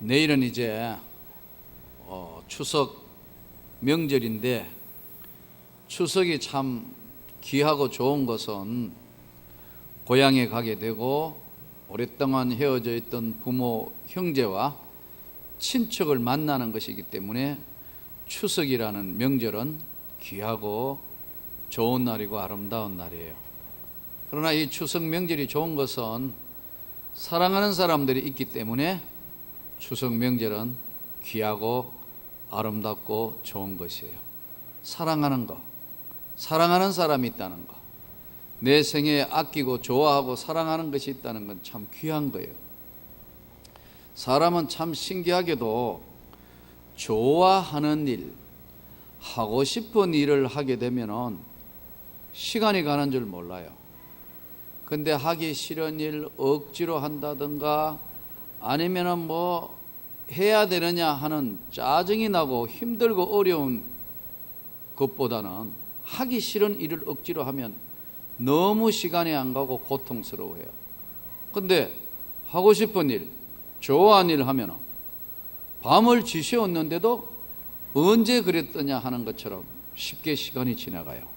내일은 이제 추석 명절인데, 추석이 참 귀하고 좋은 것은 고향에 가게 되고 오랫동안 헤어져 있던 부모, 형제와 친척을 만나는 것이기 때문에 추석이라는 명절은 귀하고 좋은 날이고 아름다운 날이에요. 그러나 이 추석 명절이 좋은 것은 사랑하는 사람들이 있기 때문에 추석 명절은 귀하고 아름답고 좋은 것이에요. 사랑하는 것, 사랑하는 사람이 있다는 것, 내 생에 아끼고 좋아하고 사랑하는 것이 있다는 건 참 귀한 거예요. 사람은 참 신기하게도 좋아하는 일, 하고 싶은 일을 하게 되면은 시간이 가는 줄 몰라요. 근데 하기 싫은 일 억지로 한다든가 아니면은 뭐 해야 되느냐 하는 짜증이 나고 힘들고 어려운 것보다는 하기 싫은 일을 억지로 하면 너무 시간이 안 가고 고통스러워해요. 근데 하고 싶은 일, 좋아하는 일 하면은 밤을 지새웠는데도 언제 그랬더냐 하는 것처럼 쉽게 시간이 지나가요.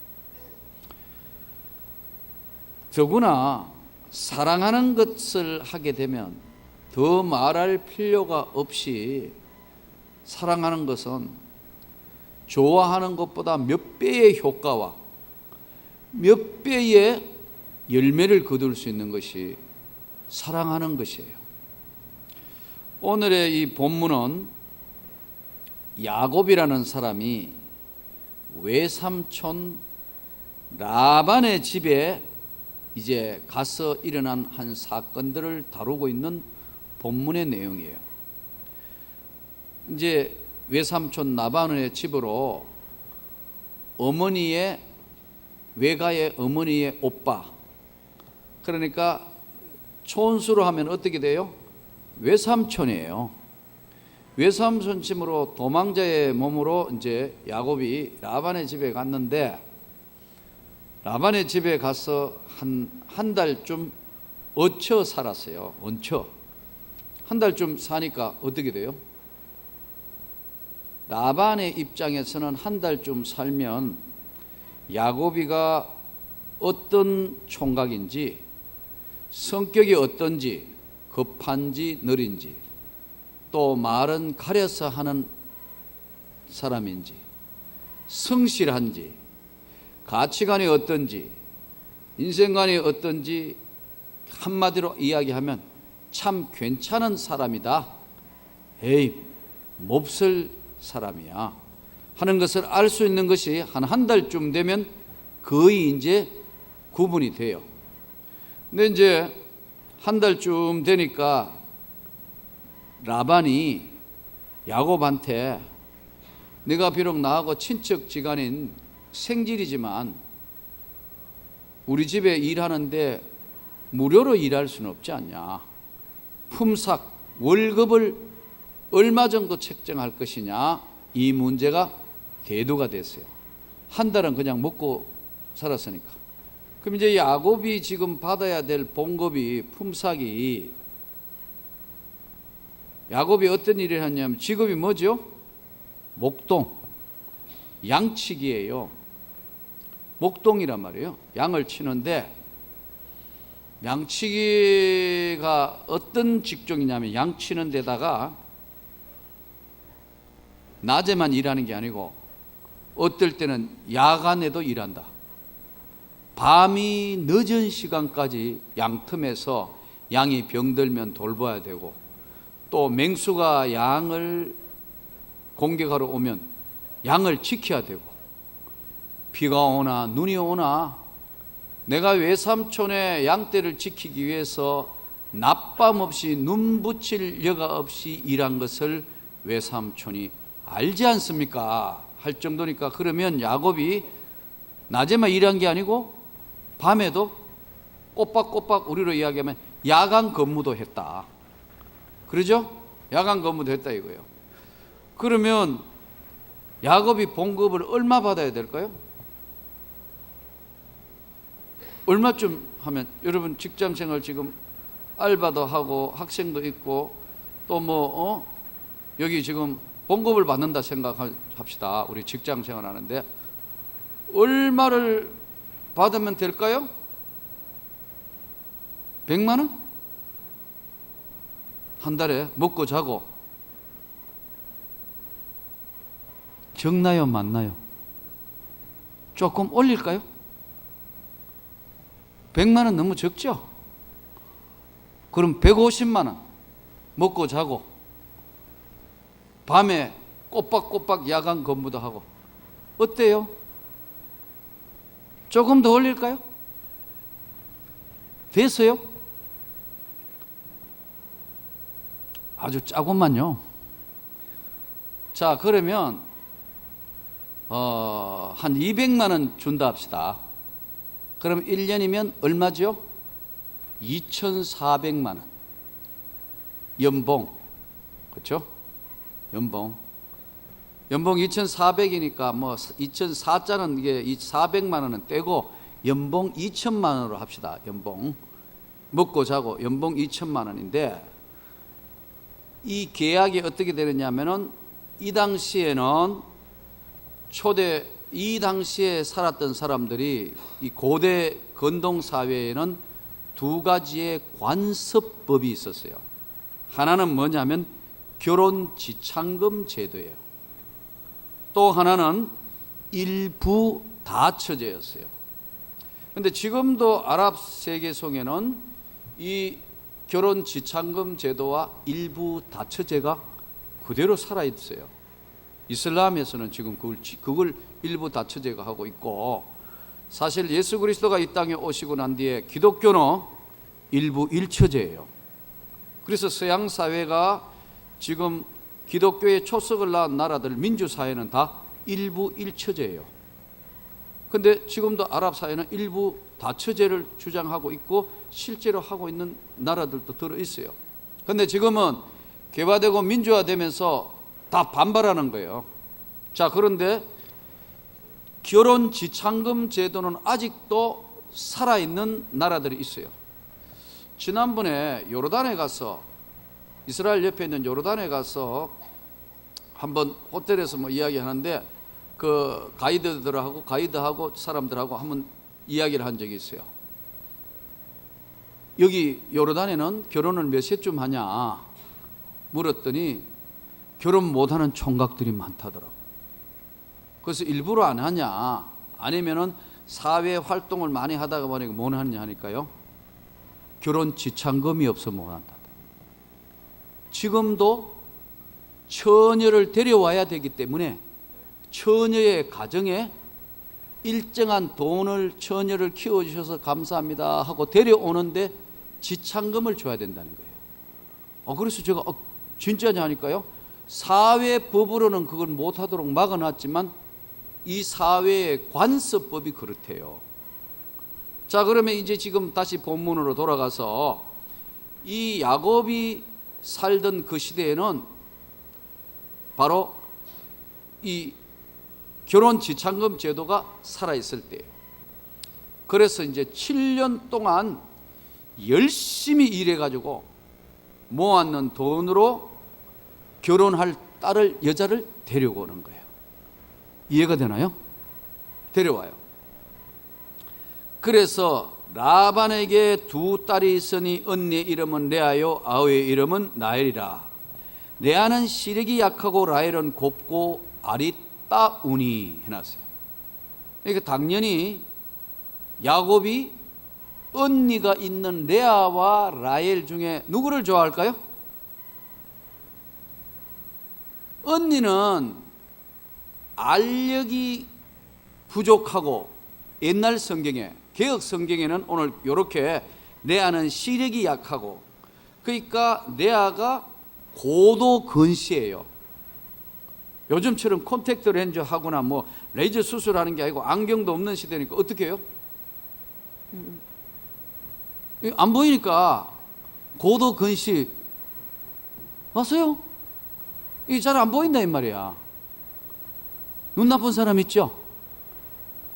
더구나 사랑하는 것을 하게 되면 더 말할 필요가 없이 사랑하는 것은 좋아하는 것보다 몇 배의 효과와 몇 배의 열매를 거둘 수 있는 것이 사랑하는 것이에요. 오늘의 이 본문은 야곱이라는 사람이 외삼촌 라반의 집에 이제 가서 일어난 한 사건들을 다루고 있는 본문의 내용이에요. 이제 외삼촌 라반의 집으로 어머니의 외가의 어머니의 오빠, 그러니까 촌수로 하면 어떻게 돼요? 외삼촌이에요. 외삼촌 집으로 도망자의 몸으로 이제 야곱이 라반의 집에 갔는데, 라반의 집에 가서 한 달쯤 얹혀 살았어요. 얹혀 한 달쯤 사니까 어떻게 돼요? 라반의 입장에서는 한 달쯤 살면 야곱이가 어떤 총각인지, 성격이 어떤지, 급한지 느린지, 또 말은 가려서 하는 사람인지, 성실한지, 가치관이 어떤지, 인생관이 어떤지 한마디로 이야기하면 참 괜찮은 사람이다, 에이 몹쓸 사람이야 하는 것을 알 수 있는 것이 한 달쯤 되면 거의 이제 구분이 돼요. 근데 이제 한 달쯤 되니까 라반이 야곱한테 네가 비록 나하고 친척지간인 생질이지만 우리 집에 일하는데 무료로 일할 수는 없지 않냐, 품삯, 월급을 얼마 정도 책정할 것이냐, 이 문제가 대두가 됐어요. 한 달은 그냥 먹고 살았으니까. 그럼 이제 야곱이 지금 받아야 될 봉급이, 품삯이, 야곱이 어떤 일을 했냐면 직업이 뭐죠? 목동, 양치기예요. 목동이란 말이에요. 양을 치는데, 양치기가 어떤 직종이냐면 양치는 데다가 낮에만 일하는 게 아니고 어떨 때는 야간에도 일한다. 밤이 늦은 시간까지 양틈에서 양이 병들면 돌봐야 되고, 또 맹수가 양을 공격하러 오면 양을 지켜야 되고, 비가 오나 눈이 오나 내가 외삼촌의 양떼를 지키기 위해서 낮밤 없이 눈 붙일 여가 없이 일한 것을 외삼촌이 알지 않습니까? 할 정도니까, 그러면 야곱이 낮에만 일한 게 아니고 밤에도 꼬박꼬박 우리로 이야기하면 야간 근무도 했다. 그러죠? 야간 근무도 했다 이거예요. 그러면 야곱이 봉급을 얼마 받아야 될까요? 얼마쯤 하면, 여러분 직장생활 지금 알바도 하고 학생도 있고 또 여기 지금 봉급을 받는다 생각합시다. 우리 직장 생활하는데 얼마를 받으면 될까요? 100만 원? 한 달에 먹고 자고. 적나요, 많나요? 조금 올릴까요? 100만 원 너무 적죠? 그럼 150만 원 먹고 자고 밤에 꼬박꼬박 야간 근무도 하고 어때요? 조금 더 올릴까요? 됐어요? 아주 짜고만요. 자, 그러면 한 200만 원 준다 합시다. 그럼 1년이면 얼마죠? 2,400만 원. 연봉. 그렇죠? 연봉 2,400이니까 뭐 2,400자는 이게 400만 원은 떼고 연봉 2천만 원으로 합시다. 연봉. 먹고 자고 연봉 2천만 원인데 이 계약이 어떻게 되느냐면은 이 당시에는 이 당시에 살았던 사람들이 이 고대 건동 사회에는 두 가지의 관습법이 있었어요. 하나는 뭐냐면 결혼 지참금 제도예요. 또 하나는 일부 다처제였어요. 그런데 지금도 아랍 세계송에는 이 결혼 지참금 제도와 일부 다처제가 그대로 살아 있어요. 이슬람에서는 지금 그걸 일부 다처제가 하고 있고, 사실 예수 그리스도가 이 땅에 오시고 난 뒤에 기독교는 일부 일처제예요. 그래서 서양 사회가 지금 기독교의 초석을 낳은 나라들 민주사회는 다 일부 일처제예요. 근데 지금도 아랍 사회는 일부 다처제를 주장하고 있고 실제로 하고 있는 나라들도 들어 있어요. 근데 지금은 개화되고 민주화되면서 다 반발하는 거예요. 자, 그런데 결혼 지참금 제도는 아직도 살아있는 나라들이 있어요. 지난번에 요르단에 가서, 이스라엘 옆에 있는 요르단에 가서 한번 호텔에서 뭐 이야기하는데 그 가이드하고 사람들하고 한번 이야기를 한 적이 있어요. 여기 요르단에는 결혼을 몇 세쯤 하냐 물었더니 결혼 못하는 총각들이 많다더라고. 그래서 일부러 안 하냐, 아니면은 사회 활동을 많이 하다가 보니까 못 하느냐 하니까요, 결혼 지참금이 없어 못 한다. 지금도 처녀를 데려와야 되기 때문에 처녀의 가정에 일정한 돈을, 처녀를 키워주셔서 감사합니다 하고 데려오는데 지참금을 줘야 된다는 거예요. 그래서 제가 진짜냐 하니까요, 사회법으로는 그걸 못하도록 막아놨지만 이 사회의 관습법이 그렇대요. 자, 그러면 이제 지금 다시 본문으로 돌아가서 이 야곱이 살던 그 시대에는 바로 이 결혼 지참금 제도가 살아있을 때예요. 그래서 이제 7년 동안 열심히 일해가지고 모았는 돈으로 결혼할 여자를 데려오는 거예요. 이해가 되나요? 데려와요. 그래서 라반에게 두 딸이 있으니 언니의 이름은 레아요, 아우의 이름은 라헬이라. 레아는 시력이 약하고 라헬은 곱고 알이 따우니 해놨어요. 그러니까 당연히 야곱이 언니가 있는 레아와 라헬 중에 누구를 좋아할까요? 언니는 알력이 부족하고, 옛날 성경에, 개혁 성경에는 오늘 이렇게 레아는 시력이 약하고, 그러니까 레아가 고도 근시예요. 요즘처럼 콘택트 렌즈 하거나 뭐 레이저 수술하는 게 아니고 안경도 없는 시대니까 어떻게 해요? 안 보이니까 고도 근시 봤어요? 이게 잘 안 보인다 이 말이야. 눈 나쁜 사람 있죠?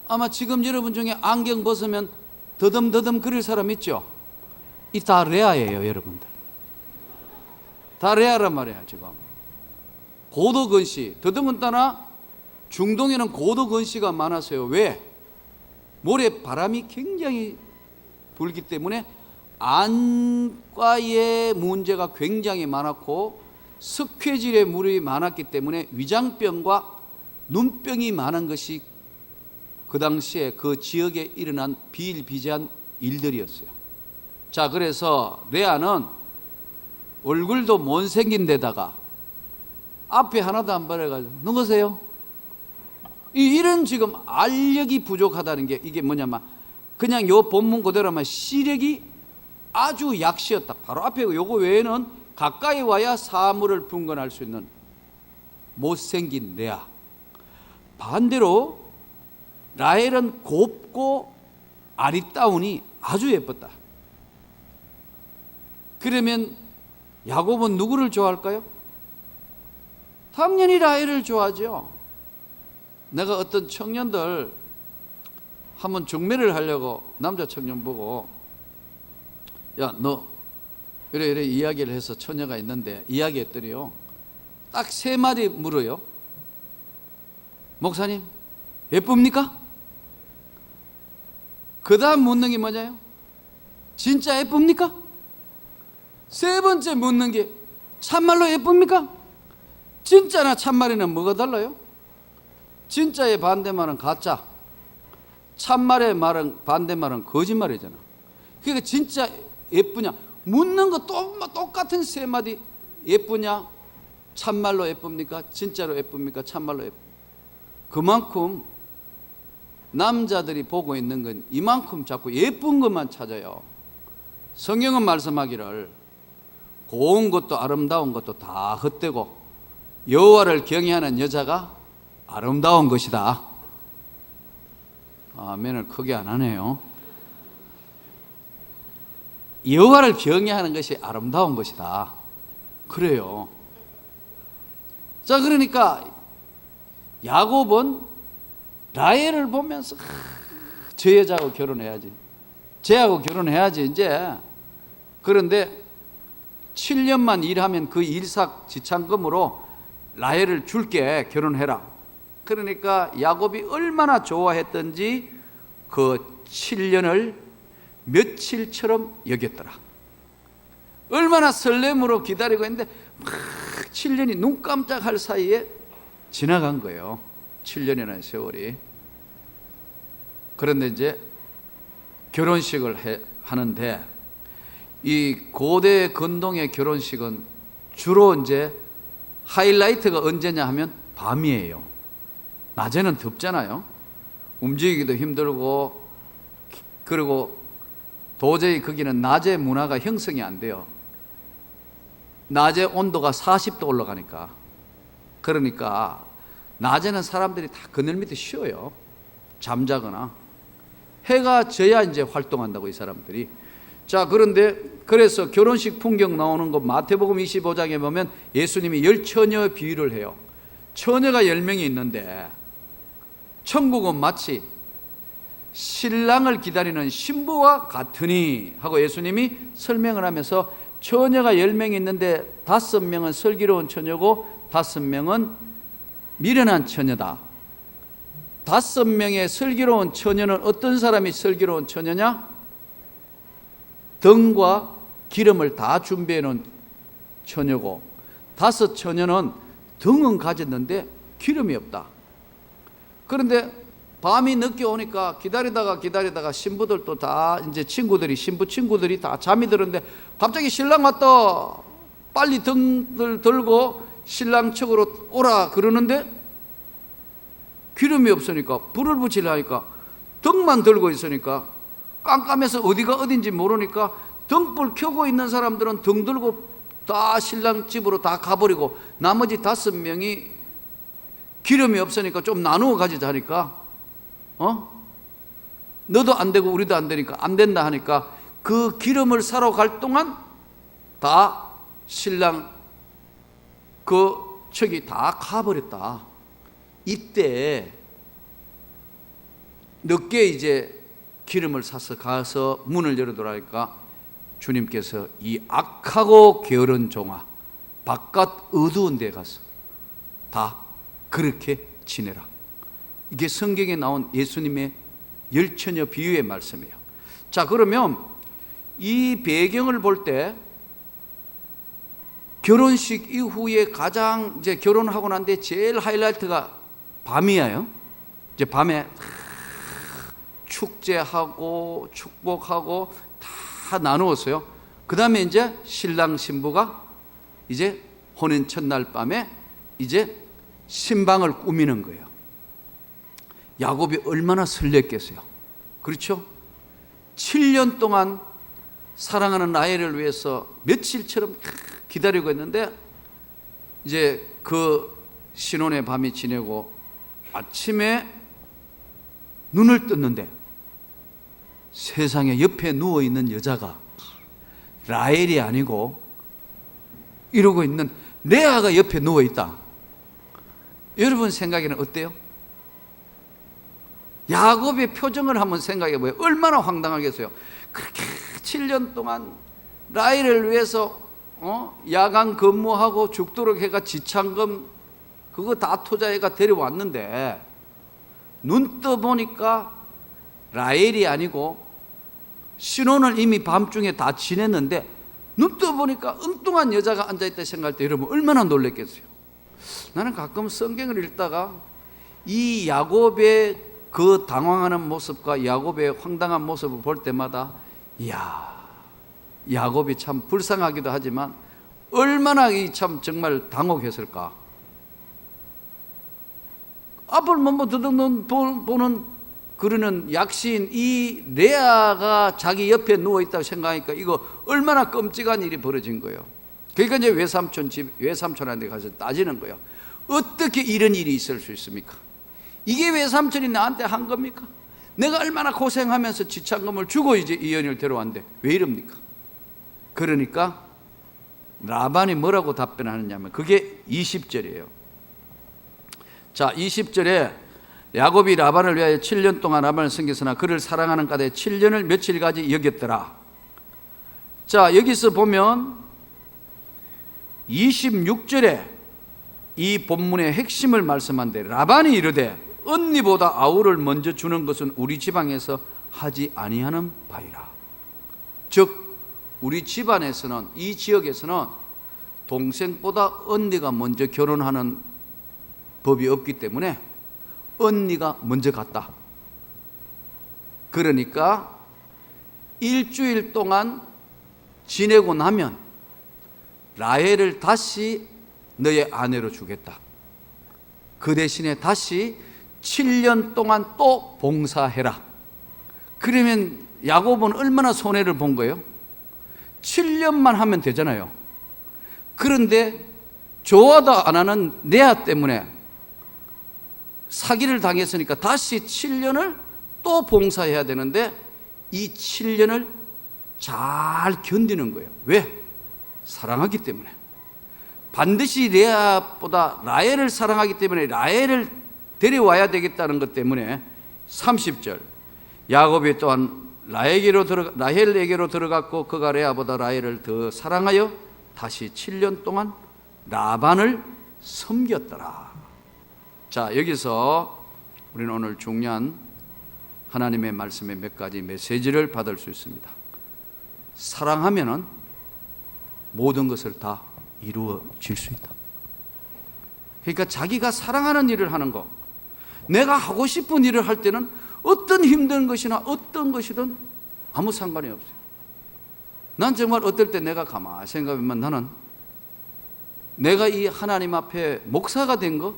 아마 지금 여러분 중에 안경 벗으면 더듬더듬 그릴 사람 있죠? 이 다 레아예요, 여러분들. 다 레아란 말이야, 지금. 고도건시, 더더군다나 중동에는 고도건시가 많았어요. 왜? 모래 바람이 굉장히 불기 때문에 안과의 문제가 굉장히 많았고 석회질의 물이 많았기 때문에 위장병과 눈병이 많은 것이 그 당시에 그 지역에 일어난 비일비재한 일들이었어요. 자, 그래서 레아는 얼굴도 못생긴 데다가 앞에 하나도 안 바래가지고 누구세요? 이런 지금 알력이 부족하다는 게 이게 뭐냐면 그냥 요 본문 그대로만 시력이 아주 약시였다. 바로 앞에 요거 외에는 가까이 와야 사물을 분간할 수 있는 못생긴 레아. 반대로 라헬은 곱고 아리따우니 아주 예뻤다. 그러면 야곱은 누구를 좋아할까요? 당연히 라헬을 좋아하죠. 내가 어떤 청년들 한번 중매를 하려고 남자 청년 보고 야, 너 이래 이야기를 해서 처녀가 있는데 이야기했더니요 딱 3마디 물어요. 목사님 예쁩니까? 그 다음 묻는 게 뭐냐요? 진짜 예쁩니까? 3번째 묻는 게 참말로 예쁩니까? 진짜나 참말이나 뭐가 달라요? 진짜의 반대말은 가짜, 참말의 말은 반대말은 거짓말이잖아. 그러니까 진짜 예쁘냐 묻는 거 똑같은 3마디. 예쁘냐? 참말로 예쁩니까? 진짜로 예쁩니까? 참말로 예쁩니까? 그만큼 남자들이 보고 있는 건 이만큼 자꾸 예쁜 것만 찾아요. 성경은 말씀하기를 고운 것도 아름다운 것도 다 헛되고 여호와를 경외하는 여자가 아름다운 것이다. 아멘을 크게 안 하네요. 여호와를 경외하는 것이 아름다운 것이다. 그래요. 자, 그러니까 야곱은 라헬을 보면서 저 여자하고 결혼해야지, 쟤하고 결혼해야지 이제. 그런데 7년만 일하면 그 일삭지창금으로 라헬을 줄게, 결혼해라. 그러니까 야곱이 얼마나 좋아했던지 그 7년을 며칠처럼 여겼더라. 얼마나 설렘으로 기다리고 있는데 막 7년이 눈 깜짝할 사이에 지나간 거예요. 7년이라는 세월이. 그런데 이제 결혼식을 하는데 이 고대 근동의 결혼식은 주로 이제 하이라이트가 언제냐 하면 밤이에요. 낮에는 덥잖아요. 움직이기도 힘들고, 그리고 도저히 거기는 낮에 문화가 형성이 안 돼요. 낮에 온도가 40도 올라가니까. 그러니까 낮에는 사람들이 다 그늘 밑에 쉬어요. 잠자거나. 해가 져야 이제 활동한다고, 이 사람들이. 자, 그런데 그래서 결혼식 풍경 나오는 거 마태복음 25장에 보면 예수님이 10처녀 비유를 해요. 처녀가 10명이 있는데 천국은 마치 신랑을 기다리는 신부와 같으니 하고 예수님이 설명을 하면서 처녀가 10명이 있는데 5명은 슬기로운 처녀고 5명은 미련한 처녀다. 5명의 슬기로운 처녀는 어떤 사람이 슬기로운 처녀냐? 등과 기름을 다 준비해 놓은 처녀고, 5 처녀는 등은 가졌는데 기름이 없다. 그런데 밤이 늦게 오니까 기다리다가 신부들도 다 이제 신부 친구들이 다 잠이 들었는데 갑자기 신랑 왔다. 빨리 등들 들고 신랑 측으로 오라 그러는데 기름이 없으니까 불을 붙이려 하니까 등만 들고 있으니까 깜깜해서 어디가 어딘지 모르니까 등불 켜고 있는 사람들은 등 들고 다 신랑 집으로 다 가버리고 나머지 5명이 기름이 없으니까 좀 나누어 가지자 하니까 너도 안 되고 우리도 안 되니까 안 된다 하니까 그 기름을 사러 갈 동안 다 신랑 그 척이 다 가버렸다. 이때 늦게 이제 기름을 사서 가서 문을 열어두라니까 주님께서 이 악하고 게으른 종아 바깥 어두운 데 가서 다 그렇게 지내라. 이게 성경에 나온 예수님의 열처녀 비유의 말씀이에요. 자, 그러면 이 배경을 볼 때 결혼식 이후에 가장 이제 결혼하고 난 뒤에 제일 하이라이트가 밤이에요. 이제 밤에 축제하고 축복하고 다 나누었어요. 그 다음에 이제 신랑 신부가 이제 혼인 첫날 밤에 이제 신방을 꾸미는 거예요. 야곱이 얼마나 설렜겠어요. 그렇죠? 7년 동안 사랑하는 라헬을 위해서 며칠처럼 기다리고 있는데 이제 그 신혼의 밤이 지내고 아침에 눈을 떴는데 세상에 옆에 누워있는 여자가 라헬이 아니고 이러고 있는 레아가 옆에 누워있다. 여러분 생각에는 어때요? 야곱의 표정을 한번 생각해 보세요. 얼마나 황당하겠어요. 그렇게 7년 동안 라헬을 위해서 야간 근무하고 죽도록 해가 지참금 그거 다 투자해가 데려왔는데 눈 떠보니까 라헬이 아니고 신혼을 이미 밤중에 다 지냈는데 눈 떠보니까 엉뚱한 여자가 앉아있다 생각할 때 여러분 얼마나 놀랬겠어요. 나는 가끔 성경을 읽다가 이 야곱의 그 당황하는 모습과 야곱의 황당한 모습을 볼 때마다 이야, 야곱이 참 불쌍하기도 하지만 얼마나 참 정말 당혹했을까. 앞을 뭐 더듬는 보는 그러는 약시인 이 레아가 자기 옆에 누워있다고 생각하니까 이거 얼마나 끔찍한 일이 벌어진 거예요. 그러니까 이제 외삼촌한테 가서 따지는 거예요. 어떻게 이런 일이 있을 수 있습니까? 이게 외삼촌이 나한테 한 겁니까? 내가 얼마나 고생하면서 지참금을 주고 이제 이 연인을 데려왔는데 왜 이럽니까? 그러니까 라반이 뭐라고 답변하느냐면 그게 20절이에요. 자, 20절에 야곱이 라반을 위하여 7년 동안 라반을 섬겼으나 그를 사랑하는 까닭에 7년을 며칠까지 여겼더라. 자, 여기서 보면 26절에 이 본문의 핵심을 말씀한데 라반이 이르되 언니보다 아우를 먼저 주는 것은 우리 지방에서 하지 아니하는 바이라. 즉 우리 집안에서는 이 지역에서는 동생보다 언니가 먼저 결혼하는 법이 없기 때문에 언니가 먼저 갔다. 그러니까 일주일 동안 지내고 나면 라헬을 다시 너의 아내로 주겠다. 그 대신에 다시 7년 동안 또 봉사해라. 그러면 야곱은 얼마나 손해를 본 거예요? 7년만 하면 되잖아요. 그런데 좋아도 안 하는 레아 때문에 사기를 당했으니까 다시 7년을 또 봉사해야 되는데 이 7년을 잘 견디는 거예요. 왜? 사랑하기 때문에. 반드시 레아보다 라헬을 사랑하기 때문에 라헬을 데려와야 되겠다는 것 때문에 30절 야곱이 또한 라헬에게로 들어갔고 그가 레아보다 라헬을 더 사랑하여 다시 7년 동안 라반을 섬겼더라. 자, 여기서 우리는 오늘 중요한 하나님의 말씀의 몇 가지 메시지를 받을 수 있습니다. 사랑하면은 모든 것을 다 이루어질 수 있다. 그러니까 자기가 사랑하는 일을 하는 거, 내가 하고 싶은 일을 할 때는 어떤 힘든 것이나 어떤 것이든 아무 상관이 없어요. 난 정말 어떨 때 내가 가만히 생각하면 나는 내가 이 하나님 앞에 목사가 된 거,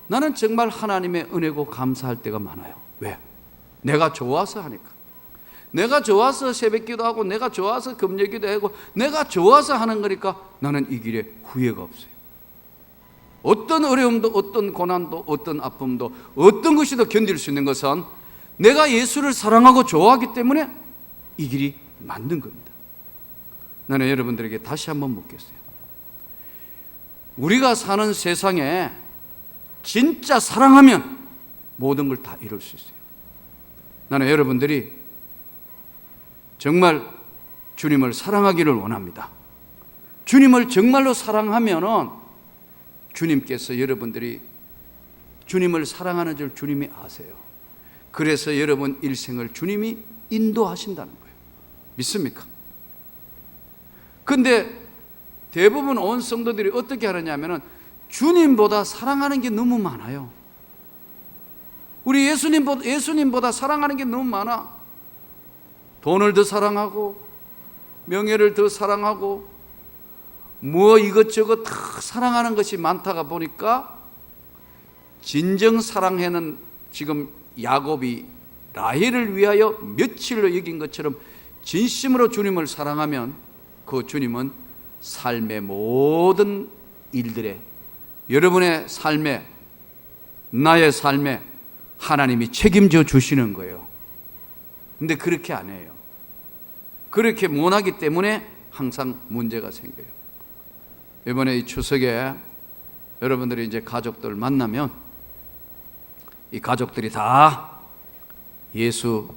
나는 정말 하나님의 은혜고 감사할 때가 많아요. 왜? 내가 좋아서 하니까. 내가 좋아서 새벽기도 하고 내가 좋아서 금요기도 하고 내가 좋아서 하는 거니까 나는 이 길에 후회가 없어요. 어떤 어려움도 어떤 고난도 어떤 아픔도 어떤 것이도 견딜 수 있는 것은 내가 예수를 사랑하고 좋아하기 때문에 이 길이 맞는 겁니다. 나는 여러분들에게 다시 한번 묻겠어요. 우리가 사는 세상에 진짜 사랑하면 모든 걸 다 이룰 수 있어요. 나는 여러분들이 정말 주님을 사랑하기를 원합니다. 주님을 정말로 사랑하면은 주님께서 여러분들이 주님을 사랑하는 줄 주님이 아세요. 그래서 여러분 일생을 주님이 인도하신다는 거예요. 믿습니까? 근데 대부분 온 성도들이 어떻게 하느냐면은 주님보다 사랑하는 게 너무 많아요. 우리 예수님보다 사랑하는 게 너무 많아. 돈을 더 사랑하고 명예를 더 사랑하고 뭐 이것저것 다 사랑하는 것이 많다가 보니까 진정 사랑해는 지금 야곱이 라헬을 위하여 며칠로 여긴 것처럼 진심으로 주님을 사랑하면 그 주님은 삶의 모든 일들에, 여러분의 삶에, 나의 삶에 하나님이 책임져 주시는 거예요. 근데 그렇게 안 해요. 그렇게 못하기 때문에 항상 문제가 생겨요. 이번에 이 추석에 여러분들이 이제 가족들 만나면 이 가족들이 다 예수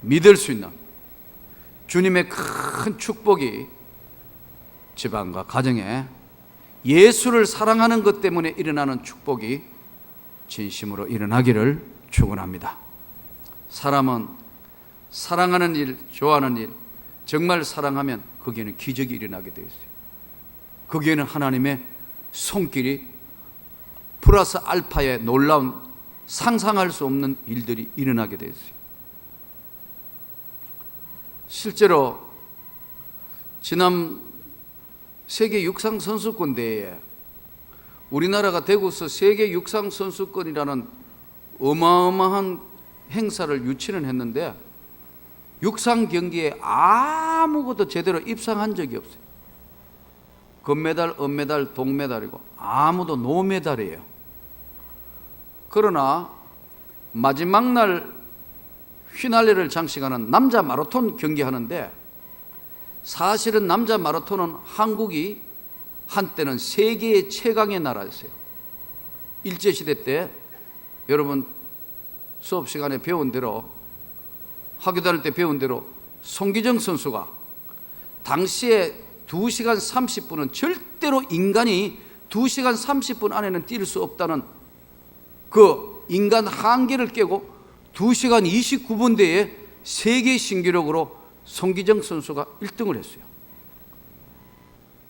믿을 수 있는 주님의 큰 축복이 집안과 가정에 예수를 사랑하는 것 때문에 일어나는 축복이 진심으로 일어나기를 축원합니다. 사람은 사랑하는 일, 좋아하는 일, 정말 사랑하면 거기에는 기적이 일어나게 되어 있어요. 거기에는 하나님의 손길이 플러스 알파의 놀라운 상상할 수 없는 일들이 일어나게 되어 있어요. 실제로 지난 세계 육상 선수권 대회에 우리나라가 대구서 세계 육상 선수권이라는 어마어마한 행사를 유치는 했는데 육상 경기에 아무것도 제대로 입상한 적이 없어요. 금메달, 은메달, 동메달이고 아무도 노메달이에요. 그러나 마지막 날 휘날레를 장식하는 남자 마라톤 경기하는데 사실은 남자 마라톤은 한국이 한때는 세계의 최강의 나라였어요. 일제시대 때 여러분 수업 시간에 배운 대로, 학교 다닐 때 배운 대로 송기정 선수가 당시에 2시간 30분은 절대로 인간이 2시간 30분 안에는 뛸 수 없다는 그 인간 한계를 깨고 2시간 29분 대에 세계 신기록으로 송기정 선수가 1등을 했어요.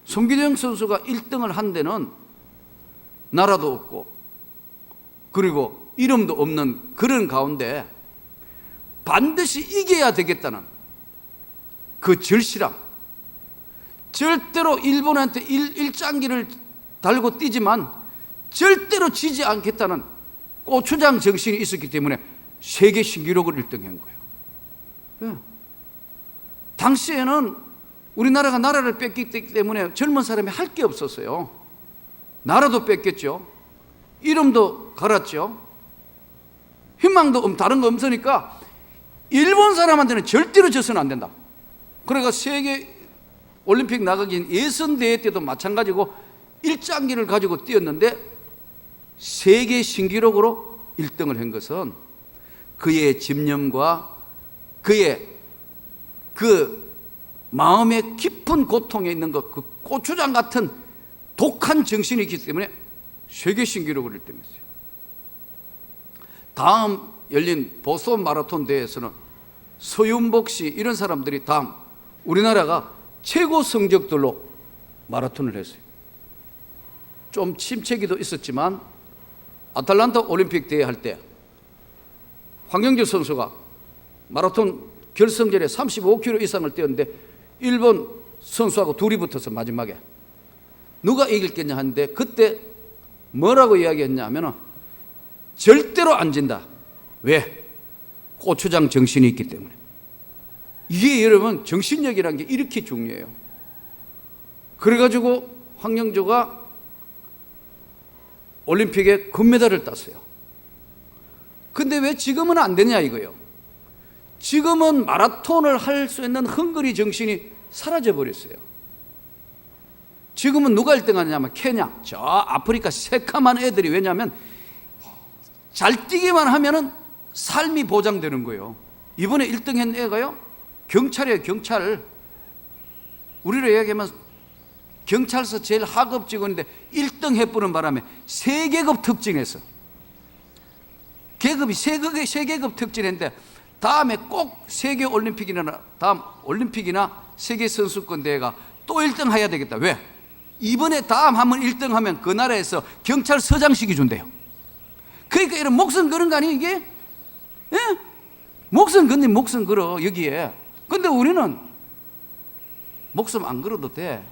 송기정 선수가 1등을 한 데는 나라도 없고 그리고 이름도 없는 그런 가운데 반드시 이겨야 되겠다는 그 절실함, 절대로 일본한테 일장기를 달고 뛰지만 절대로 지지 않겠다는 고추장 정신이 있었기 때문에 세계 신기록을 1등한 거예요. 네. 당시에는 우리나라가 나라를 뺏겼기 때문에 젊은 사람이 할 게 없었어요. 나라도 뺏겼죠. 이름도 갈았죠. 희망도 다른 거 없으니까 일본 사람한테는 절대로 져서는 안 된다. 그러니까 세계 올림픽 나가긴 예선대회 때도 마찬가지고 일장기를 가지고 뛰었는데 세계 신기록으로 1등을 한 것은 그의 집념과 그의 그 마음의 깊은 고통에 있는 것, 그 고추장 같은 독한 정신이 있기 때문에 세계 신기록을 1등했어요. 다음 열린 보스턴 마라톤 대회에서는 서윤복 씨 이런 사람들이 다음 우리나라가 최고 성적들로 마라톤을 했어요. 좀 침체기도 있었지만 아틀란타 올림픽 대회 할 때 황영주 선수가 마라톤 결승전에 35km 이상을 뛰었는데 일본 선수하고 둘이 붙어서 마지막에 누가 이길겠냐 하는데 그때 뭐라고 이야기했냐 하면 절대로 안 진다. 왜? 고추장 정신이 있기 때문에. 이게 여러분 정신력이라는 게 이렇게 중요해요. 그래가지고 황영조가 올림픽에 금메달을 땄어요. 근데 왜 지금은 안 되냐 이거예요. 지금은 마라톤을 할 수 있는 헝그리 정신이 사라져 버렸어요. 지금은 누가 1등 하냐면 케냐, 저 아프리카 새카만 애들이, 왜냐하면 잘 뛰기만 하면은 삶이 보장되는 거예요. 이번에 1등 한 애가요 경찰이에요. 경찰. 우리로 얘기하면 경찰서 제일 하급 직원인데 1등 해보는 바람에 세계급 특진했어. 계급이 세계급 특진했는데 다음에 꼭 세계올림픽이나 다음 올림픽이나 세계선수권 대회가 또 1등 해야 되겠다. 왜? 이번에 다음 한번 1등 하면 그 나라에서 경찰서장식이 준대요. 그러니까 이런 목숨 거는 거 아니에요 이게? 예? 목숨 건네 목숨 걸어 여기에. 근데 우리는 목숨 안 걸어도 돼.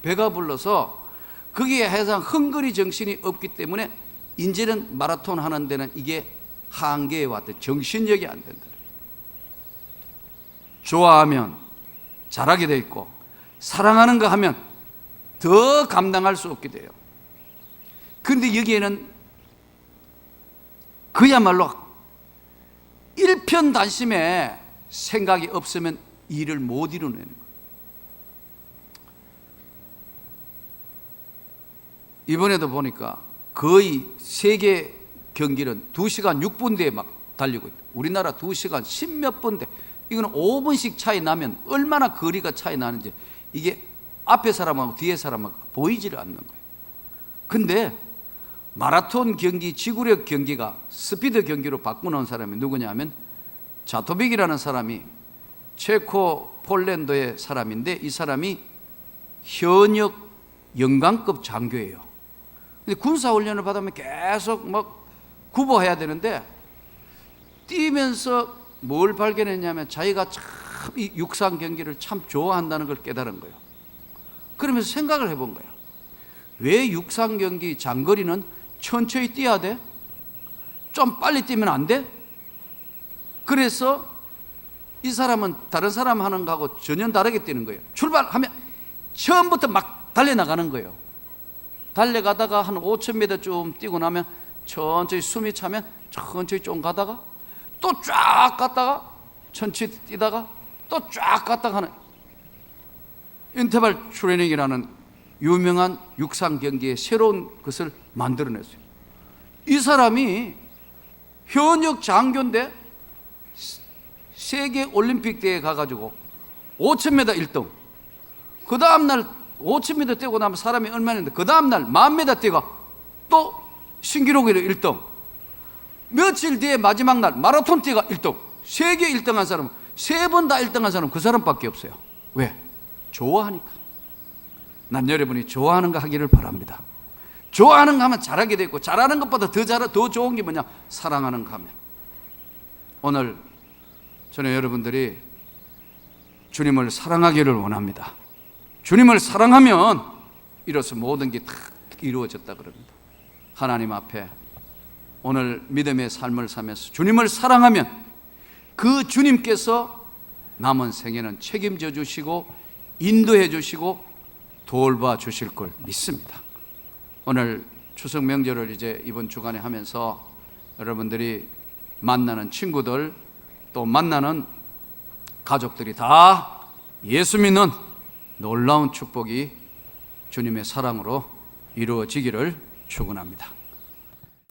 배가 불러서 거기에 해상 헝거리 정신이 없기 때문에 이제는 마라톤 하는 데는 이게 한계에 왔대. 정신력이 안 된다. 좋아하면 잘하게 돼 있고 사랑하는 거 하면 더 감당할 수 없게 돼요. 그런데 여기에는 그야말로 일편단심에 생각이 없으면 일을 못 이루는 거예요. 이번에도 보니까 거의 세계 경기는 2시간 6분 대에 막 달리고 있다. 우리나라 2시간 10몇 분 대. 이거는 5분씩 차이 나면 얼마나 거리가 차이 나는지 이게 앞에 사람하고 뒤에 사람하고 보이지를 않는 거예요. 근데 마라톤 경기, 지구력 경기가 스피드 경기로 바꾸는 사람이 누구냐면 자토빅이라는 사람이 체코 폴란드의 사람인데 이 사람이 현역 영광급 장교예요. 근데 군사훈련을 받으면 계속 막 구보해야 되는데 뛰면서 뭘 발견했냐면 자기가 참 이 육상 경기를 참 좋아한다는 걸 깨달은 거예요. 그러면서 생각을 해본 거예요. 왜 육상 경기 장거리는 천천히 뛰어야 돼? 좀 빨리 뛰면 안 돼? 그래서 이 사람은 다른 사람 하는 거하고 전혀 다르게 뛰는 거예요. 출발하면 처음부터 막 달려나가는 거예요. 달려가다가 한 5,000m 좀 뛰고 나면 천천히 숨이 차면 천천히 좀 가다가 또 쫙 갔다가 천천히 뛰다가 또 쫙 갔다가 하는 인터벌 트레이닝이라는 유명한 육상 경기의 새로운 것을 만들어냈어요. 이 사람이 현역 장교인데 세계 올림픽 대회에 가가지고 5,000m 1등, 그 다음날 5,000m 뛰고 나면 사람이 얼마나 있는데 그 다음날 10,000m 뛰가 또 신기록으로 1등, 며칠 뒤에 마지막 날 마라톤 뛰가 1등, 세계 1등 한 사람은 3번 다 1등 한 사람은 그 사람밖에 없어요. 왜? 좋아하니까. 난 여러분이 좋아하는 거 하기를 바랍니다. 좋아하는 거 하면 잘하게 되고 잘하는 것보다 더 좋은 게 뭐냐? 사랑하는 거 하면. 오늘 저는 여러분들이 주님을 사랑하기를 원합니다. 주님을 사랑하면 이로써 모든 게 다 이루어졌다 그럽니다. 하나님 앞에 오늘 믿음의 삶을 살면서 주님을 사랑하면 그 주님께서 남은 생애는 책임져 주시고 인도해 주시고 돌봐 주실 걸 믿습니다. 오늘 추석 명절을 이제 이번 주간에 하면서 여러분들이 만나는 친구들 또 만나는 가족들이 다 예수 믿는 놀라운 축복이 주님의 사랑으로 이루어지기를 축원합니다.